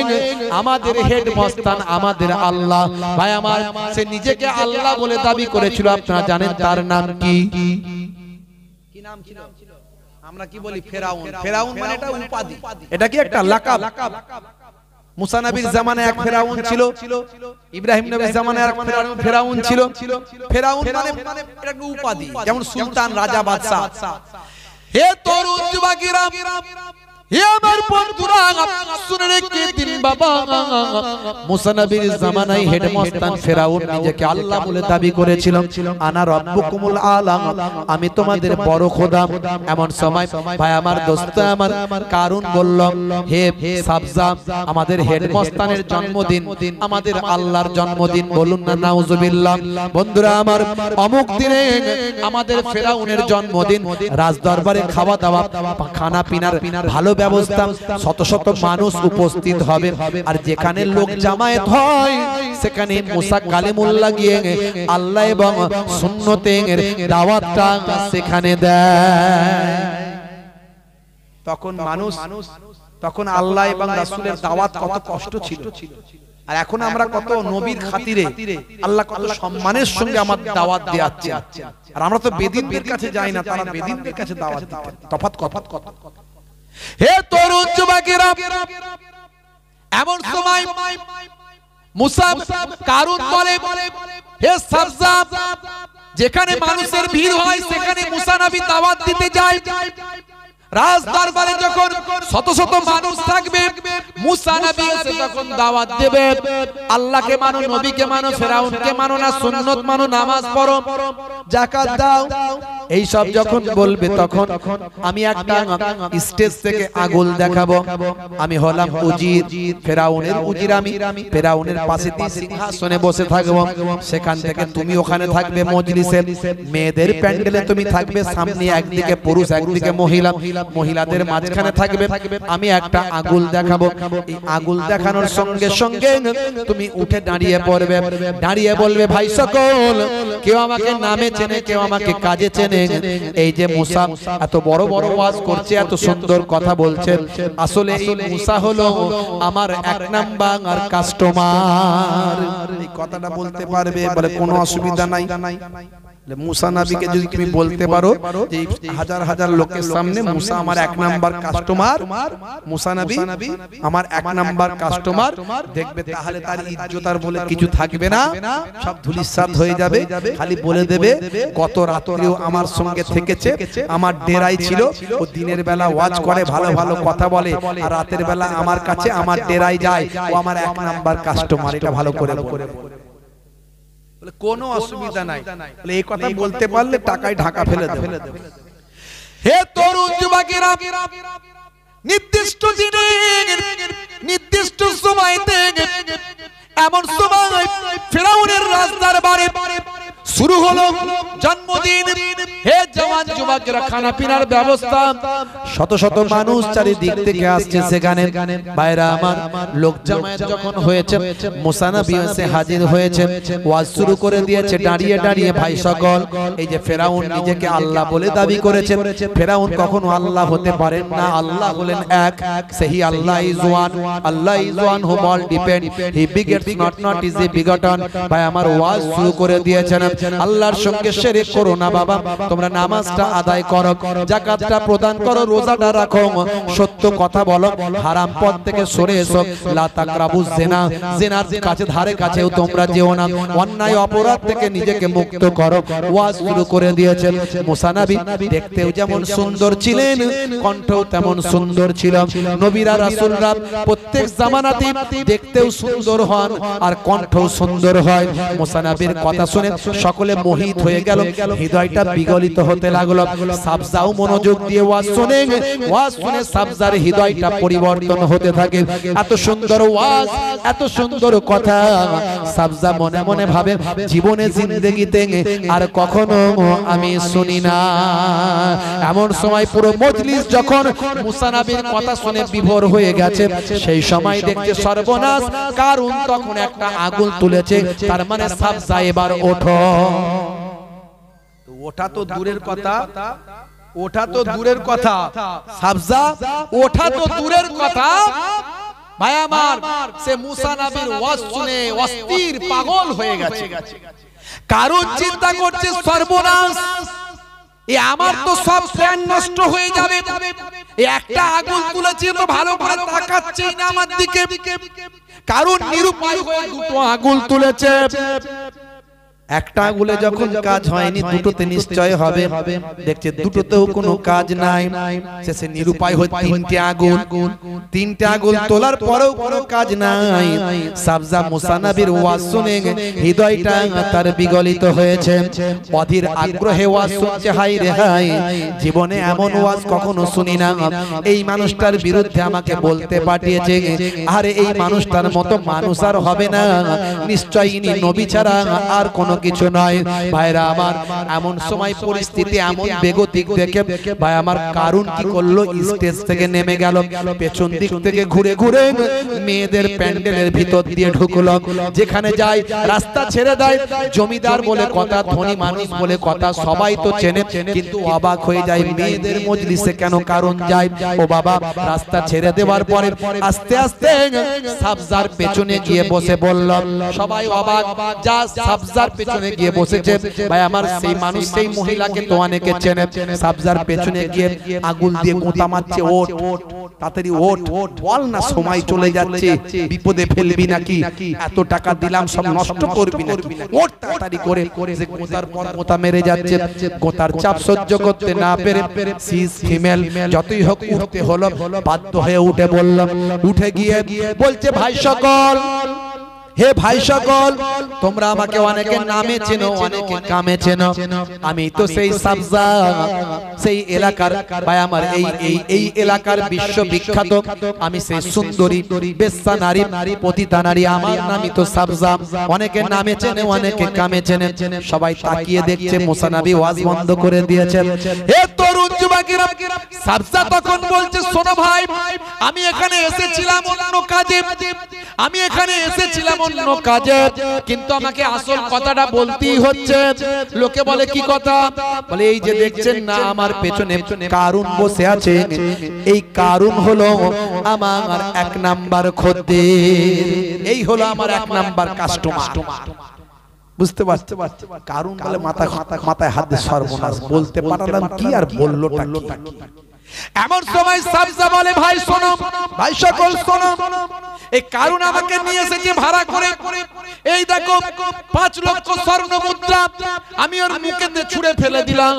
আমাদের হেড মস্তান, আমাদের আল্লাহ, ভাই আমার, সে নিজেকে আল্লাহ বলে দাবি করেছিল, আপনারা জানেন তার নাম কি? কি নাম ছিল? আমরা কি বলি? ফেরাউন। ফেরাউন মানে এটা উপাধি, এটা কি একটা লাকাব? মুসা নবীর জামানায় এক ফেরাউন ছিল, ইব্রাহিম নবীর জামানায় এক ফেরাউন ছিল। ফেরাউন মানে এটা একটা উপাধি, যেমন সুলতান, রাজা, বাদশা। হে তরুণ যুবকেরা, হে আমার বন্ধুরা, শুনে রেখে দিন বাবা, মুসা নবীর জামানায় হেড মস্তান ফেরাউন নিজেকে আল্লাহ বলে দাবি করেছিল, আনা রব্বুকুমুল আলা, আমি তোমাদের বড় খোদা। এমন সময় ভাই আমার, দোস্ত আমার, কারুন বলল, হে সাবজা, আমাদের হেড মস্তানের জন্মদিন, আমাদের আল্লাহর জন্মদিন, বলুন না নাউজুবিল্লাহ। বন্ধুরা আমার, অমুক দিনে আমাদের ফেরাউনের জন্মদিন, রাজদরবারে খাওয়া দাওয়া, খানা পিনার ভালো ব্যবস্থা, শত শত মানুষ উপস্থিত হবে, আর যেখানে লোক জামায়াত হয় সেখানে মুসা কালিমুল্লাহ গিয়ে আল্লাহ এবং সুন্নতের দাওয়াতটা সেখানে দেয়। তখন মানুষ, তখন আল্লাহ এবং রাসূলের দাওয়াত কত কষ্ট ছিল, আর এখন আমরা কত নবীর খাতিরে আল্লাহ কত সম্মানের সঙ্গে আমাদের দাওয়াত দেয়াচ্ছে। আর আমরা তো বেদিনদের কাছে যাই না, তারা বেদিনদের কাছে দাওয়াত দিতেন। তফাৎ কথা। হে তরুণ যুবকেরা, এমন সময় মুসা কারুন বলে, হে সাবজা, যেখানে মানুষের ভিড় হয় সেখানে মুসা নবী দাওয়াত দিতে যায়। রাজ দরবারে যখন শত শত মানুষ থাকবে, মুসা নবী এসে যখন দাওয়াত দেবে, আল্লাহকে মানো, নবীকে মানো, ফেরাউনকে মানো না, সুন্নত মানো, নামাজ পড়ো, যাকাত দাও, এই সব যখন বলবে, তখন আমি একটা স্টেজ থেকে আগুল দেখাবো। আমি হলাম উজির, ফেরাউনের উজির, আমি ফেরাউনের পাশে সিংহাসনে বসে থাকবো। সেখান থেকে তুমি ওখানে থাকবে মজলিসে, মেয়েদের প্যান্ডেলে তুমি থাকবে, সামনে একদিকে পুরুষ একদিকে মহিলা, মহিলাদের মাঝখানে থাকবে। আমি একটা আগুল দেখাবো, এই আগুল দেখানোর সঙ্গে সঙ্গে তুমি উঠে দাঁড়িয়ে পড়বে, দাঁড়িয়ে বলবে, ভাই সকল, কেউ আমাকে নামে চেনে, কেউ আমাকে কাজে চেনে, এই যে মুসা এত বড় বড় ওয়াজ করছে, এত সুন্দর কথা বলছে, আসলে এই মুসা হলো আমার এক নাম্বার কাস্টমার। এই কথাটা বলতে পারবে? বলে কোনো অসুবিধা নাই। মুসা নবীকে যদি তুমি বলতে পারো যে হাজার হাজার লোকের সামনে মুসা আমার এক নাম্বার কাস্টমার, মুসা নবী আমার এক নাম্বার কাস্টমার, দেখবে তাহলে তার ইজ্জত আর বলে কিছু থাকবে না, সব ধুলিস্যাৎ হয়ে যাবে। খালি বলে দেবে গত রাত্রেও আমার সঙ্গে থেকেছে, আমার ডেরাই ছিল, ও দিনের বেলা ওয়াজ করে, ভালো ভালো কথা বলে, আর রাতের বেলা আমার কাছে আমার ডেরাই যায়, ও আমার এক নাম্বার কাস্টমার। এটা ভালো করে বলে, কোনো অসুবিধা নাই। এই কথা বলতে পারলে টাকায় ঢাকা ফেলে দেবে। হে তরুণ যুবকেরা, নির্দিষ্ট দিনে নির্দিষ্ট সময়তে এমন সময় ফেরাউনের রাজদরবারে শুরু হলো জন্মদিন। হে জওয়ান যুবকেরা, খানা পিনার ব্যবস্থা, শত শত মানুষ চারিদিক থেকে আসছে সেখানে। ভাইরা আমার, লোক জামায়াত যখন হয়েছে, মুসা নবী এসে হাজির হয়েছে, ওয়াজ শুরু করে দিয়েছে দাঁড়িয়ে দাঁড়িয়ে। ভাই সকল, এই যে ফেরাউন নিজেকে আল্লাহ বলে দাবি করেছে, ফেরাউন কখনো আল্লাহ হতে পারেন না। আল্লাহ হলেন এক, সেই Allah is one, Allah is one whom all depend, he begets not is he begotten। ভাই আমার, ওয়াজ শুরু করে দিয়েছেন, আল্লাহর সঙ্গে শিরক করো না বাবা, তোমরা নামাজটা আদায় করো, যাকাতটা প্রদান করো, রোজাটা রাখো, সত্য কথা বলো, হারাম পথ থেকে সরে এসো, লা তাকরাবুজ জিনা, জিনার কাছে ধারে কাছেও তোমরা যেও না, অন্যায় অপরাধ থেকে নিজেকে মুক্ত করো। ওয়াজ শুরু করে দিয়েছেন। মুসা নবী দেখতেও যেমন সুন্দর ছিলেন, কণ্ঠও তেমন সুন্দর ছিল। নবীরা রাসূলরা প্রত্যেক জামানাতে দেখতেও সুন্দর হন আর কণ্ঠও সুন্দর হয়। মুসা নবীর কথা শুনে সকলে মোহিত হয়ে গেল, হৃদয়টা বিগলিত হতে লাগলো। সাবজাও মনোযোগ দিয়ে ওয়াজ শুনে, ওয়াজ শুনে সাবজার হৃদয়টা পরিবর্তন হতে থাকে। এত সুন্দর ওয়াজ, এত সুন্দর কথা, সাবজা মনে মনে ভাবে জীবনে জিন্দেগিতে আর কখনো আমি শুনি না। এমন সময় পুরো মজলিস যখন মুসা নবীর কথা শুনে বিভোর হয়ে গেছে, সেই সময় দেখতে সর্বনাশ, কারণ তখন একটা আগুন তুলেছে, তার মানে সাবজা এবার ওঠো। ওঠা তো দূরের কথা, ওঠা তো দূরের কথা, সাবজা ওঠা তো দূরের কথা। ভাই আমার, সে মুসা নবীর ওয়াজ শুনে অস্থির পাগল হয়ে গেছে। কারণ চিন্তা করছে সর্বনাশ, এ আমার তো সব প্ল্যান নষ্ট হয়ে যাবে। একটা আগুন তুলেছে তো ভালো করে তাকাচ্ছেই না আমার দিকে, কারণ নিরুপায় হয়ে দুটো আগুন তুলেছে। একটা আগুলে যখন কাজ হয়নি, দুটোতে নিশ্চয় হবে। দেখছে দুটোতেও কোনো কাজ নাই, শেষে নিরুপায় হয়ে তিনটে আগুন, তিনটে আগুন তোলার পরেও কোনো কাজ নাই। সাবজা মুসা নবীর ওয়াজ শুনে হৃদয়টা তার বিগলিত হয়েছে, অধীর আগ্রহে ওয়াজ শুনছে। হাই রে হাই, জীবনে এমন ওয়াজ কখনো শুনি না। এই মানুষটার বিরুদ্ধে আমাকে বলতে পাঠিয়েছে, আরে এই মানুষটার মতো মানুষ আর হবে না, নিশ্চয়ই ইনি নবী ছাড়া আর কোনো কিছু নয়। ভাইরা আমার, এমন সময় পরিস্থিতি এমন বেগতিক দেখে ভাই আমার কারণ কি করলো, স্টেজ থেকে নেমে গেল, পেছন দিক থেকে ঘুরে ঘুরে মেয়েদের প্যান্ডেলের ভিতর দিয়ে ঢুকলো। যেখানে যায় রাস্তা ছেড়ে দেয়। জমিদার বলে কথা, ধনী মানুষ বলে কথা, সবাই তো চেনে, কিন্তু অবাক হয়ে যায় মেয়েদের মজলিসে কেন কারণ যায়। ও বাবা, রাস্তা ছেড়ে দেওয়ার পরে আস্তে আস্তে সাবজার পেছনে গিয়ে বসে বলল। সবাই অবাক, যা সাবজার পেছনে গিয়ে বসেছে। ভাই আমার, সেই মানুষ, সেই মহিলাকে তো অনেকে চেনে। সাবজার পেছনে গিয়ে আগুল দিয়ে গোঁতা মারছে, ওঠ তাড়াতাড়ি ওঠ, বল না সময় চলে যাচ্ছে, বিপদে ফেলবি নাকি, এত টাকা দিলাম সব নষ্ট করবি নাকি, ওঠ তাড়াতাড়ি করে। যে গোঁতার পর গোঁতা মেরে যাচ্ছে, গোঁতার চাপ সহ্য করতে না পেরে সিস ফিমেল যতই হোক উঠতে হলো, বাধ্য হয়ে উঠে বললাম। উঠে গিয়ে বলছে, ভাই সকল, হে ভাই সকল, তোমরা আমাকে অনেকে নামে চেনো, অনেকে কামে চেনো। আমি তো সেই সাবজা, সেই এলাকার ভাই আমার, এই এলাকার বিশ্ববিখ্যাত আমি সেই সুন্দরী বেশ্যা নারী, পতিতা নারী, আমার নামই তো সাবজা। অনেকে নামে চেনে, অনেকে কামে চেনে। সবাই তাকিয়ে দেখছে, মুসা নবী ওয়াজ বন্ধ করে দিয়েছেন। হে তরুণ যুবকেরা, সাবজা তখন বলছে, শোনো ভাই, আমি এখানে এসে এসেছিলাম অন্য কাজে, আমি এখানে এসেছিলাম অন্য কাজে, কিন্তু আমাকে আসল কথাটা বলতেই হচ্ছে। লোকে বলে কি কথা? বলে এই যে দেখছেন না আমার পেছনে কারুন বসে আছে, এই কারুন হলো আমার 1 নাম্বার খদ্দের, এই হলো আমার 1 নাম্বার কাস্টমার। বুঝতে পারছো? কারুন বলে মাথায় হাত দিয়ে সর্বনাশ, বলতে পারলাম কি আর বললোটা কি। এমন সময় সাবজা বলে ভাই শোনো, ভাই সকল শোনো, এই কারুন আমাকে নিয়ে এসেছে ভাড়া করে, এই দেখো 5 লক্ষ স্বর্ণ মুদ্রা আমি ওর মুখে দিয়ে ছুঁড়ে ফেলে দিলাম,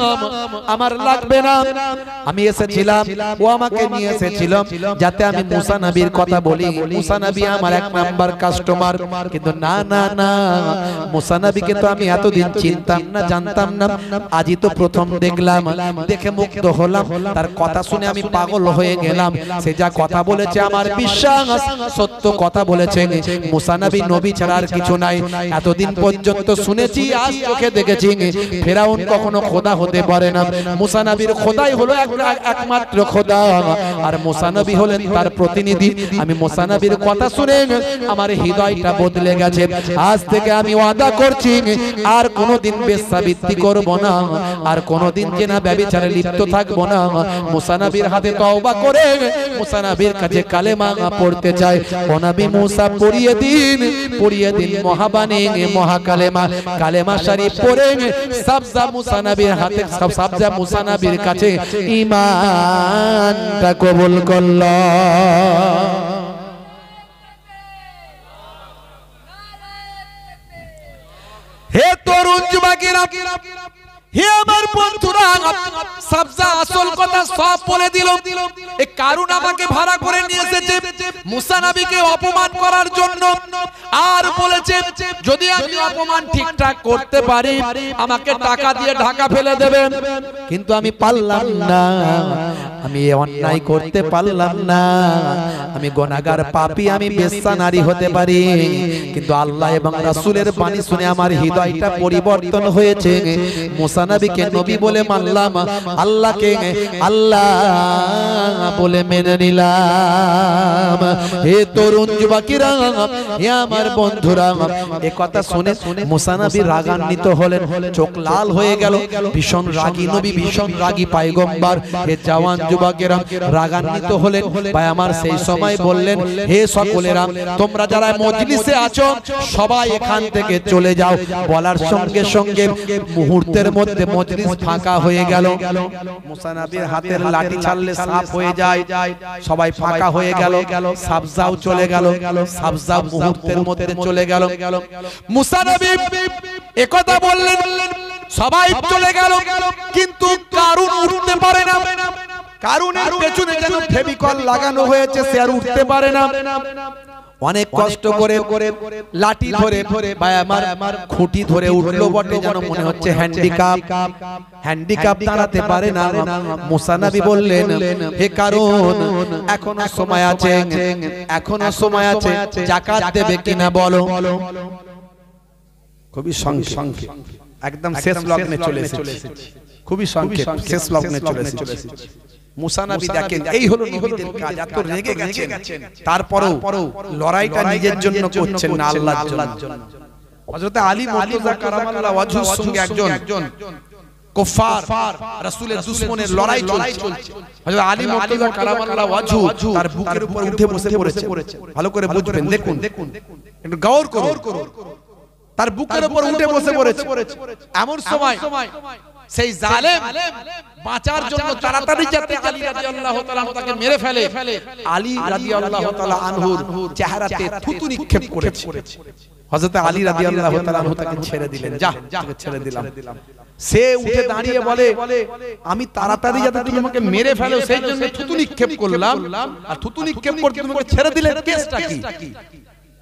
আমার লাগবে না। আমি এসেছিলাম, ও আমাকে নিয়ে এসেছিল যাতে আমি মুসা নবীর কথা বলি, মুসা নবী আমার 1 নাম্বার কাস্টমার। কিন্তু না না না, মুসা নবীকে তো আমি এতদিন চিনতাম না, জানতাম না, আজই তো প্রথম দেখলাম, দেখে মুগ্ধ হলাম, তার কথা শুনে আমি পাগল হয়ে গেলাম। সে যা কথা বলেছে আমার বিশ্বাস, সত্য কথা বলেছে। মুসা নবী নবী ছাড়া আর কিছু নাই, এতদিন পর্যন্ত শুনেছি, আজ চোখে দেখেছি। ফেরাউন কখনো খোদা হতে পারে না, মুসা নবীর খোদাই হলো একমাত্র খোদা, আর মুসা নবী হলেন তার প্রতিনিধি। আমি মুসা নবীর কথা শুনে আমার হৃদয়টা বদলে গেছে। আজ থেকে আমি ওয়াদা করছি আর কোনোদিন বেশ্যাবৃত্তি করব না, আর কোনোদিন জেনা ব্যভিচারে লিপ্ত থাকবো না। মুসা নবীর হাতে তওবা করে মুসা নবীর কাছে কালেমা পড়তে চাই। ও নবী মুসা পড়িয়ে দিন মহাবাণী মহাকালেমা, কালেমা শরীফ পড়ে সাবজা মুসা নবীর হাতে, সাবজা মুসা নবীর কাছে ঈমানটা কবুল করল। হে তরুণ যুবকেরা, হে আমার বন্ধুরা, সাবজা আসল কথা সব বলে দিল। এই কারুন আমাকে ভাড়া করে নিয়ে এসেছে মুসা নবীকে অপমান করার জন্য, আর বলেছে যদি আমি অপমান ঠিকঠাক করতে পারি আমাকে টাকা দিয়ে ঢাকা ফেলে দেবে। কিন্তু আমি পারলাম না, আমি অন্যায় করতে পারলাম না, আমি গুনাহগার পাপী, আমি বেশ্যা নারী হতে পারি। কিন্তু আল্লাহ এবং রাসূলের বাণী শুনে আমার হৃদয়টা পরিবর্তন হয়েছে। মুসা নবীকে নবী বলে মানলাম, আল্লাহকে আল্লাহ বলে মেনে নিলাম। হে তরুণ যুবকেরা, হে আমার বন্ধুরা, এই কথা শুনে মুসা নবী রাগান্বিত হলেন, চোখ লাল হয়ে গেল। ভীষণ রাগী নবী, ভীষণ রাগী পয়গম্বর। হে জওয়ান যুবকেরা রাগান্বিত হলেন। ভাই আমার সেই সময় বললেন, হে সকলেরা, তোমরা যারা মজলিসে আছো সবাই এখান থেকে চলে যাও। বলার সঙ্গে সঙ্গে মুহূর্তের মধ্যে মজলিস ফাঁকা হয়ে গেল। মুসা নবীর হাতের লাঠি ছাড়লে সাফ হয়ে যায়, সবাই ফাঁকা হয়ে গেল। সাবজাও চলে গেল, সাবজা মুহূর্তের মধ্যে চলে গেল। মুসা নবী একথা বললেন, সবাই চলে গেল, কিন্তু কারুন উঠতে পারে না। কারুনের পেছনে যেন ফেভিকল লাগানো হয়েছে, সে আর উঠতে পারে না। অনেক কষ্ট করে লাঠি ধরে ভাই আমার খুঁটি ধরে উঠলো বটে, যেন মনে হচ্ছে হ্যান্ডিক্যাপ দাঁড়াতে পারে না। মুসা নবী বললেন, হে কারুন, এখনো সময় আছে, এখনো সময় আছে, যাকাত দেবে কিনা বলো। খুবই সংক্ষেপ, একদম শেষ লগ্নে চলে এসেছে, খুবই সংক্ষেপ, শেষ লগ্নে চলে এসেছে। মুসা নবী দেখেন এই হলো নবীদের কাজ, এত রেগে গেছেন, তারপরেও লড়াইটা নিজের জন্য করছেন না, আল্লাহর জন্য। হযরত আলী মুর্তজা কারামাল্লাহ ওয়াজহুর সঙ্গে একজন কুফার রাসূলের দুশমনের লড়াই চলছে। হযরত আলী মুর্তজা কারামাল্লাহ ওয়াজহু তার বুকের উপর উঠে বসে পড়েছে। ভালো করে বুঝবেন, দেখুন, একটু গৌর করুন। তার বুকের উপর উঠে বসে পড়েছে। এমন সময় সেই জালেম বাঁচার জন্য তাড়াতাড়ি যাতে আলী রাদিয়াল্লাহু তাআলা আনহু তাকে মেরে ফেলে, আলী রাদিয়াল্লাহু তাআলা আনহুর চেহারাতে থুতু নিক্ষেপ করেছে। হযরত আলী রাদিয়াল্লাহু তাআলা আনহু তাকে ছেড়ে দিলেন, যা তোকে ছেড়ে দিলাম। সে উঠে দাঁড়িয়ে বলে, আমি তাড়াতাড়ি যাতে তুমি আমাকে মেরে ফেলো সেই জন্য থুতু নিক্ষেপ করলাম, আর থুতু নিক্ষেপ করতে তোমাকে ছেড়ে দিলে, কেসটা কি?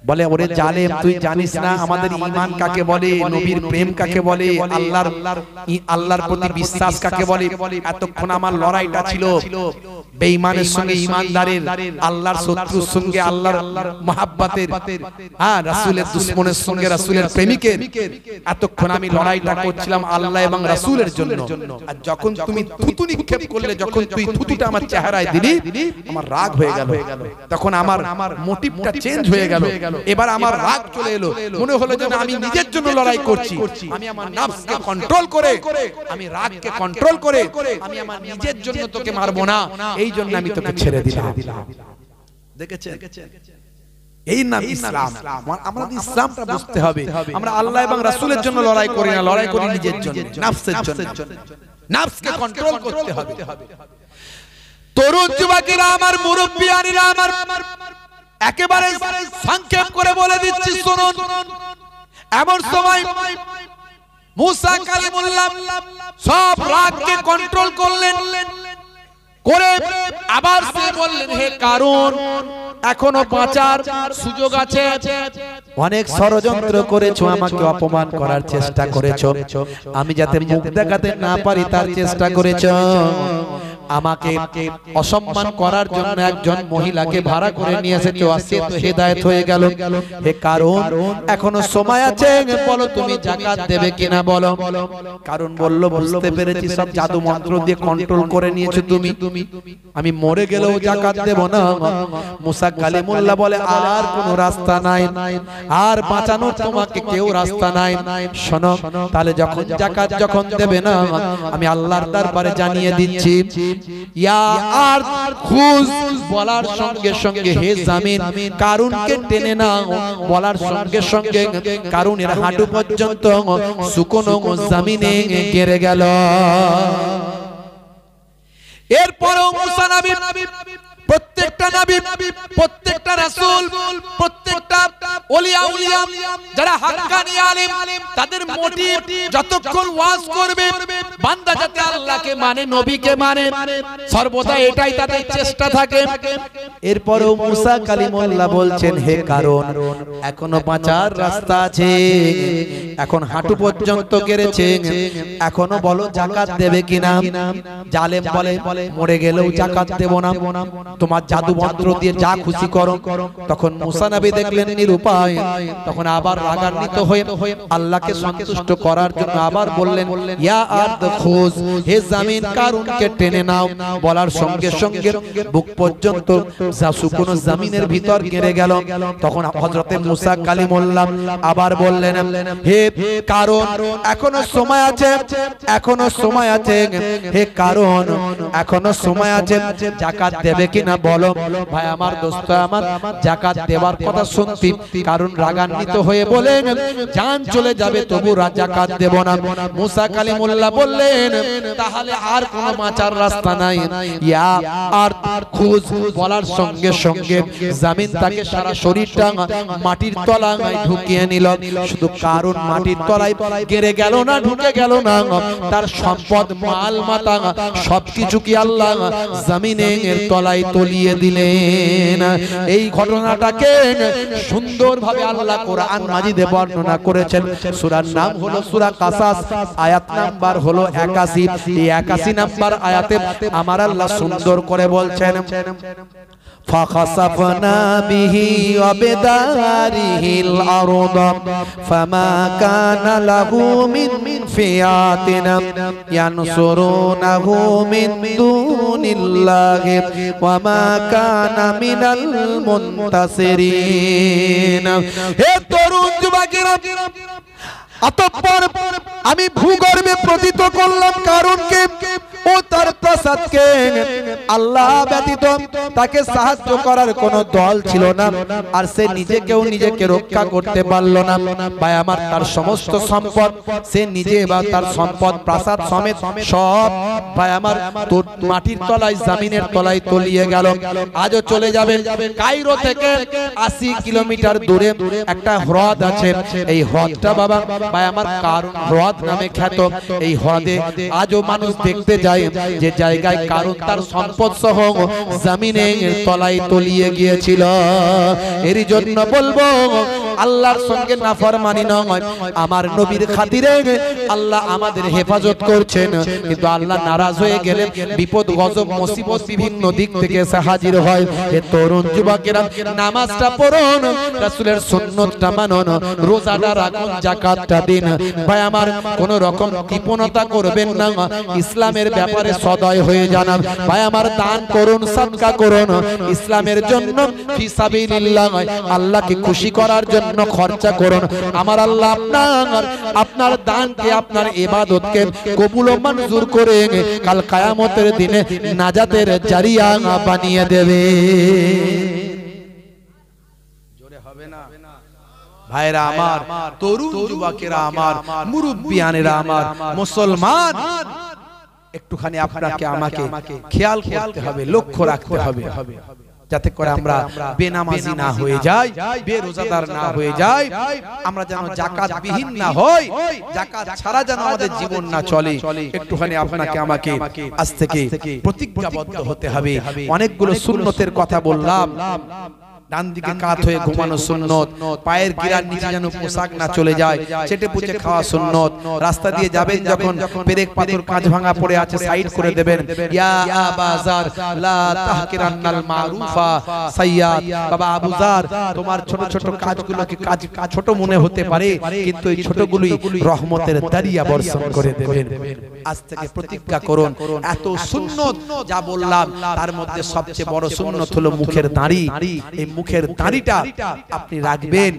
বলে ওরে জালেম তুই জানিস না আমাদের ঈমান কাকে বলে, নবীর প্রেম কাকে বলে, আল্লাহর প্রতি বিশ্বাস কাকে বলে। এতক্ষণ আমার লড়াইটা ছিল বেঈমানের সঙ্গে ঈমানদারের, আল্লাহর শত্রুর সঙ্গে আল্লাহর মহব্বতের, হ্যাঁ রাসূলের দুশমনের সঙ্গে রাসূলের প্রেমিকের। এতক্ষণ আমি লড়াইটা করছিলাম আল্লাহ এবং রাসূলের জন্য। আর যখন তুমি থুতু নিক্ষেপ করলে, যখন তুই থুতুটা আমার চেহারায় দিলি, আমার রাগ হয়ে গেল। তখন আমার মোটিভটা চেঞ্জ হয়ে গেল। এবার আমার রাগ চলে এলো, মনে হলো যে আমি নিজের জন্য লড়াই করছি। আমি আমার নফসকে কন্ট্রোল করে, আমি রাগকে কন্ট্রোল করে, আমি আমার নিজের জন্য তোকে মারবো না, এই জন্য আমি তোকে ছেড়ে দিলাম। দেখেছেন, এই নাম ইসলাম। আমরা ইসলামটা বুঝতে হবে। আমরা আল্লাহ এবং রাসূলের জন্য লড়াই করি না, লড়াই করি নিজের জন্য, নফসের জন্য। নফসকে কন্ট্রোল করতে হবে। তরুণ যুবকেরা আমার, মুরব্বিয়ানিরা আমার, একেবারে সংক্ষেপ করে বলে দিচ্ছি শুনুন। এমন সময় মুসা কালিমুল্লাহ সব রাগকে কন্ট্রোল করলেন, করে আবার সে বললেন, হে কারুন এখনো বাঁচার সুযোগ আছে। অনেক ষড়যন্ত্র করেছো, আমাকে অপমান করার চেষ্টা করেছো, আমি যাতে মুখ দেখাতে না পারি তার চেষ্টা করেছো, আমাকে অসম্মান করার জন্য একজন মহিলাকে ভাড়া করে নিয়ে এসেছো, আজকে তো হেদায়েত হয়ে গেল। হে কারণ এখনো সময় আছে, বলো তুমি যাকাত দেবে কিনা বলো। কারণ বলল, বুঝতে পেরেছি সব জাদু মন্ত্র দিয়ে কন্ট্রোল করে নিয়েছো তুমি, আমি মরে গেলেও যাকাত দেব না। মুসা কালিমুল্লাহ বলে, আর কোনো রাস্তা নাই, আর বাঁচানোর তোমাকে কেউ রাস্তা নাই। শোনো তাহলে যখন যাকাত যখন দেবে না, আমি আল্লাহর দরবারে জানিয়ে দিচ্ছি, ইয়া আরদ খুজ বলার সঙ্গে সঙ্গে হে জমিন কারুনকে টেনে নাও, বলার সঙ্গে সঙ্গে কারুনের হাঁটু পর্যন্ত শুকনো জমিনে গেড়ে গেল। এরপরও মুসা নবী, প্রত্যেকটা নবী, প্রত্যেকটা রাসূল, প্রত্যেকটা ওলিয়া উলিয়া যারা হাক্কানি আলেম, তাদের মোটিভ যতক্ষণ ওয়াজ করবে বান্দা যাতে আল্লাহকে মানে, নবীকে মানে, সর্বদা এটাই তাদের চেষ্টা থাকে। এরপরও মুসা কালিমুল্লাহ বলছেন, হে কারণ এখনো বাঁচার রাস্তা আছে, এখন হাঁটু পর্যন্ত গেড়েছে, এখনো বলো যাকাত দেবে কিনা। জালেম বলে, মরে গেলেও যাকাত দেব না, তোমার জাদু মন্ত্র দিয়ে যা খুশি করো। তখন মুসা নবী দেখলেন নিরুপায়, তখন আবার রাগান্বিত হয়ে আল্লাহকে সন্তুষ্ট করার জন্য আবার বললেন, ইয়া আরদ খুজ, হে জমিন কারুনকে টেনে নাও, বলার সঙ্গে সঙ্গে বুক পর্যন্ত যা শুকনো জমিনের ভিতর গেড়ে গেল। তখন হযরতে মুসা কালিমুল্লাহ আবার বললেন, হে কারুন এখনো সময় আছে, এখনো সময় আছে, হে কারুন এখনো সময় আছে, যাকাত দেবে কিনা বলো। ভাই আমার, দোস্ত আমার, যাকাত দেওয়ার কথা শুনতি, কারণ রাগান্বিত হয়ে বলেন, জান চলে যাবে তবু যাকাত দেব না। মুসা কালিমুল্লাহ বললেন, তাহলে আর কোনো বাঁচার রাস্তা নাই। ইয়া আরদ খুজ বলার সঙ্গে সঙ্গে জমিন তাকে সারা শরীরটা মাটির তলায় ঢুকিয়ে নিল। শুধু কারণ মাটির তলায় গেড়ে গেল না, ঢুকে গেল না, তার সম্পদ মাল মাতা সবকিছু কি আল্লাহ জমিনের তলায় তলিয়ে দিলেন। এই ঘটনাটাকে সুন্দরভাবে আল্লাহ কোরআন মাজিদে বর্ণনা করেছেন। সূরার নাম হলো সূরা কাসাস, আয়াত নাম্বার হলো 81। এই 81 নাম্বার আয়াতে আমার আল্লাহ সুন্দর করে বলছেন, فخسفنا به وبداره الأرض فما كان له من فئة ينصرونه من دون الله وما كان من المنتصرين। হে তরুণ যুবকেরা, অতঃপর আমি ভূগর্ভে পতিত করলাম কারণকে ও তার প্রাসাদকে। আল্লাহ ব্যতীত তাকে সাহায্য করার কোনো দল ছিল না, আর সে নিজেকে রক্ষা করতে পারল না। ভাই আমার, তার সমস্ত সম্পদ সে নিজে বা তার সম্পদ প্রাসাদ সমেত সব ভাই আমার মাটির তলায় জমিনের তলায় তলিয়ে গেল। আজও চলে যাবেন কায়রো থেকে 80 কিলোমিটার দূরে একটা হ্রদ আছে। এই হ্রদটা বাবা ভাই আমার কারণ হ্রদ নামে খ্যাত। এই হ্রদে আজও মানুষ দেখতে যায়। যায়, যে জায়গায় কারণ তার সম্পদ সহ জমিনের তলায় তলিয়ে গিয়েছিল। এর জন্য বলবো আল্লাহর সঙ্গে নাফরমানি নয়, আমার নবীর খাতিরে আল্লাহ আমাদের হেফাজত করছেন, কিন্তু আল্লাহ নারাজ হয়ে গেলে বিপদ গজব মুসিবত বিভিন্ন দিক থেকে এসে হাজির হয়। হে তরুণ যুবকেরা, নামাজটা পড়ুন, রাসূলের সুন্নতটা মানুন, রোজাটা রাখুন, যাকাতটা দিন। ভাই আমার কোন রকম কৃপণতা করবেন না, ইসলামের ব্যাপারে সদয় হয়ে জানান। ভাই আমার দান করুন, সাদকা করুন, ইসলামের জন্য ফি সাবিলিল্লাহ, আল্লাহকে খুশি করার জন্য খরচা করুন। আমার আল্লাহ আপনার দানকে, আপনার ইবাদতকে কবুল ও মঞ্জুর করে কাল কিয়ামতের দিনে নাজাতের জারিয়া বানিয়ে দেবে। জোরে হবে না ভাইরা আমার, তরুণ যুবকেরা আমার, মুরব্বিয়ানেরা আমার, মুসলমান, একটুখানি আপনাকে আমাকে খেয়াল করতে হবে, লক্ষ্য রাখতে হবে, যাতে করে আমরা বেনামাজি না হয়ে যাই, বেরোজাদার না হয়ে যাই, আমরা যেন যাকাত বিহীন না হই, যাকাত ছাড়া যেন আমাদের জীবন না চলে। একটুখানি আপনাকে আমাকে আজ থেকে প্রতিজ্ঞাবদ্ধ হতে হবে। অনেকগুলো সুন্নতের কথা বললাম। ডান দিকে কাত হয়ে ঘুমানো সুন্নত, পায়ের গিরার নিচে যেন পোশাক না চলে যায়, চেটে পুচে খাওয়া সুন্নত, রাস্তা দিয়ে যাবেন যখন পেরেক পাথর কাঁচ ভাঙা পড়ে আছে সাইড করে দেবেন। ইয়া আবাজার লা তাহকিরান্নাল মারুফা সাইয়াদ, বাবা আবু জার, তোমার ছোট ছোট কাজগুলোকে কাজ ছোট মনে হতে পারে, কিন্তু এই ছোটগুলোই রহমতের দরিয়া বর্ষণ করে দেবেন। আজ থেকে প্রতিজ্ঞা করুন, এত সুন্নত যা বললাম তার মধ্যে সবচেয়ে বড় সুন্নত হলো মুখের দাড়ি। এই মুখের দাড়িটা আপনি রাখবেন।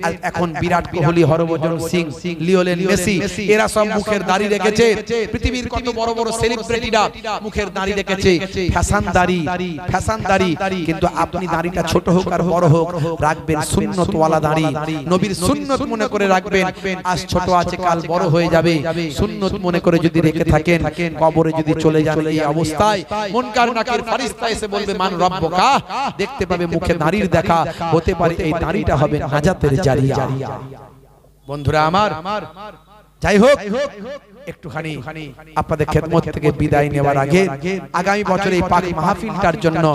আর এখন বিরাট কোহলি, হরভজন সিং, লিওনেল মেসি, এরা সব মুখের দাড়ি রেখেছে। পৃথিবীর কত বড় বড় সেলিব্রিটিরা মুখের দাড়ি রেখেছে, ফ্যাশন দাড়ি, ফ্যাশন দাড়ি। কিন্তু আপনি দাড়িটা ছোট হোক আর বড় হোক রাখবেন সুন্নত ওয়ালা দাড়ি, নবীর সুন্নত মনে করে রাখবেন। আজ ছোট আছে কাল বড় হয়ে যাবে, সুন্নত মনে করে যদি রেখে থাকেন, কবরে যদি চলে যান এই অবস্থায় মুনকার নাকির ফেরেশতা এসে বলবে মান রব্বুকা, দেখতে পাবে মুখে দাড়ির দেখা, হতে পারে এই দাড়িটা হবে নাজাতের জারিয়া। বন্ধুরা আমার, যাই হোক, একটুখানি আপনাদের খেদমত থেকে বিদায় নেওয়ার আগে আগামী বছর এই পাক মাহফিলটার জন্য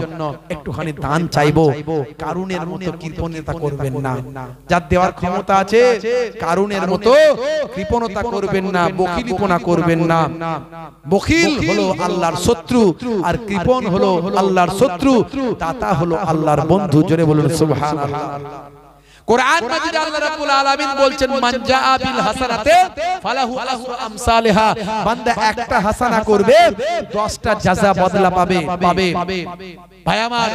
একটুখানি দান চাইবো। কারুনের মতো কৃপণতা করবেন না, যার দেওয়ার ক্ষমতা আছে কারুনের মতো কৃপণতা করবেন না, বখিলিপনা করবেন না। বখিল হলো আল্লাহর শত্রু, আর কৃপণ হলো আল্লাহর শত্রু, দাতা হলো আল্লাহর বন্ধু। জোরে বলুন সুবহানাল্লাহ। কোরআন মাজিদে আল্লাহ রাব্বুল আলামিন বলছেন মান জাআ বিল হাসানাতে ফালাহু আশরু আমসালিহা, বান্দা একটা হাসানা করবে 10টা জাযা বদলা পাবে। ভাই আমার,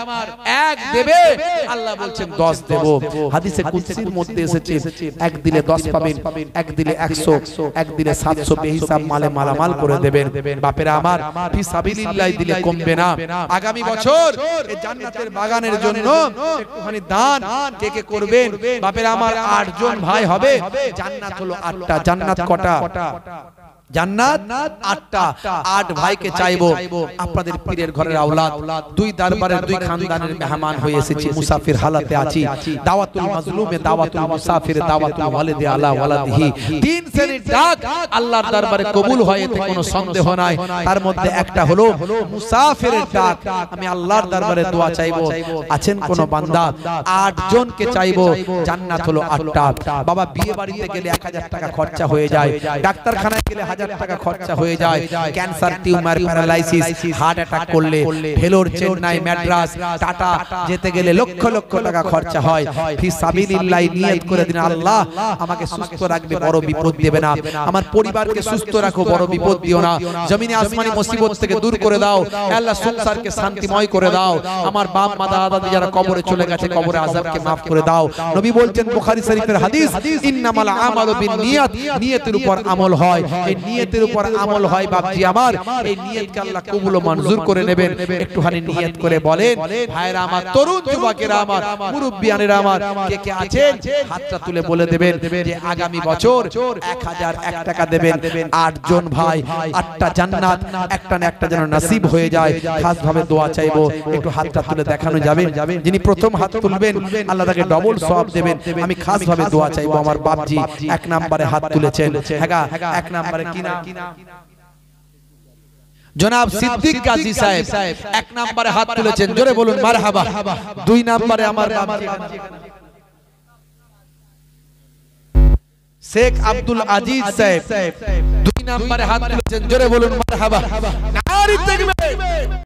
এক দেবে আল্লাহ বলছেন 10 দেব। হাদিসে কুদসির মধ্যে এসেছে এক দিলে 10 পাবেন, এক দিলে 100, এক দিলে 700 বেহিসাব মালে মালামাল করে দেবেন। বাপেরা আমার, ফি সাবিলিল্লাহ দিলে কমবে না। আগামী বছর এই জান্নাতের বাগানের জন্য একটুখানি দান কে কে করবেন? বাপেরা আমার, 8 জন ভাই হবে, জান্নাত হলো 8টা। জান্নাত কটা? জান্নাত 8টা। 8 ভাইকে চাইবো আপনাদের পীরের ঘরের আওলাদ, দুই দরবারের দুই খানদানের মেহমান হয়ে এসেছি, মুসাফির হালাতে আছি। দাওয়াতুল মাজলুমে, দাওয়াতুল মুসাফিরে, দাওয়াতুল ওয়ালিদে আলা ওয়ালাদিহি, 3 শ্রেণীর ডাক আল্লাহর দরবারে কবুল হয়, এতে কোনো সন্দেহ নাই। তার মধ্যে একটা হলো মুসাফিরের ডাক। আমি আল্লাহর দরবারে দোয়া চাইবো, আছেন কোন বান্দা? 8 জনকে চাইবো, জান্নাত হলো 8টা। বাবা, বিয়ে বাড়িতে গেলে 1000 টাকা খরচা হয়ে যায়, ডাক্তারখানায় গেলে 1000 টাকা খরচা হয়ে যায়, cancer, tumour, paralysis, heart attack করলে ভেলোর, চেন্নাই, ম্যাড্রাস, টাটা যেতে গেলে লক্ষ লক্ষ টাকা খরচা হয়। ফি সাবিলিল্লাহ নিয়ত করে দিন, আল্লাহ আমাকে সুস্থ রাখবে, বড় বিপদ দেবে না, আমার পরিবারকে সুস্থ রাখো, বড় বিপদ দিও না, জমিনে আসমানি মুসিবত থেকে দূর করে দাও, আল্লাহ সংসারকে শান্তিময় করে দাও, আমার বাপ মা দাদা দাদি যারা কবরে চলে গেছে কবরে আযাবকে maaf করে দাও। নবী বলছেন বুখারী শরীফের হাদিস, ইন্নামাল আমালু বিন্নিয়াত, নিয়তের উপর আমল হয়। এই নিয়তের উপর আমল হয় বাপজি আমার, এই নিয়তকে আল্লাহ কবুল ও মঞ্জুর করে নেবেন। একটুখানি নিয়ত করে বলেন ভাইরা আমার, তরুণ যুবকেরা আমার, মুরব্বিয়ানেরা আমার, কে কে আছেন হাতটা তুলে বলে দেবেন যে আগামী বছর 1001 টাকা দেবেন। 8 জন ভাই, 8টা জান্নাত, একটা না একটা যেন নসিব হয়ে যায়। খাস ভাবে দোয়া চাইবো, একটু হাতটা তুলে দেখানো যাবে? যিনি প্রথম হাত তুলবেন আল্লাহ তাকে ডবল সওয়াব দেবেন। আমি খাস ভাবে দোয়া চাইবো, আমার বাপজি 1 নম্বরে হাত তুলেছেন। হ্যাঁ, 1 নম্বরে কিনা জনাব সিদ্দিক গাজী সাহেব এক নম্বরে হাত তুলেছেন, জোরে বলুন মারহাবা। দুই নম্বরে আমার বাবা শেখ আব্দুল আজিজ সাহেব দুই নম্বরে হাত তুলেছেন, জোরে বলুন মারহাবা। নারে তাকবীর।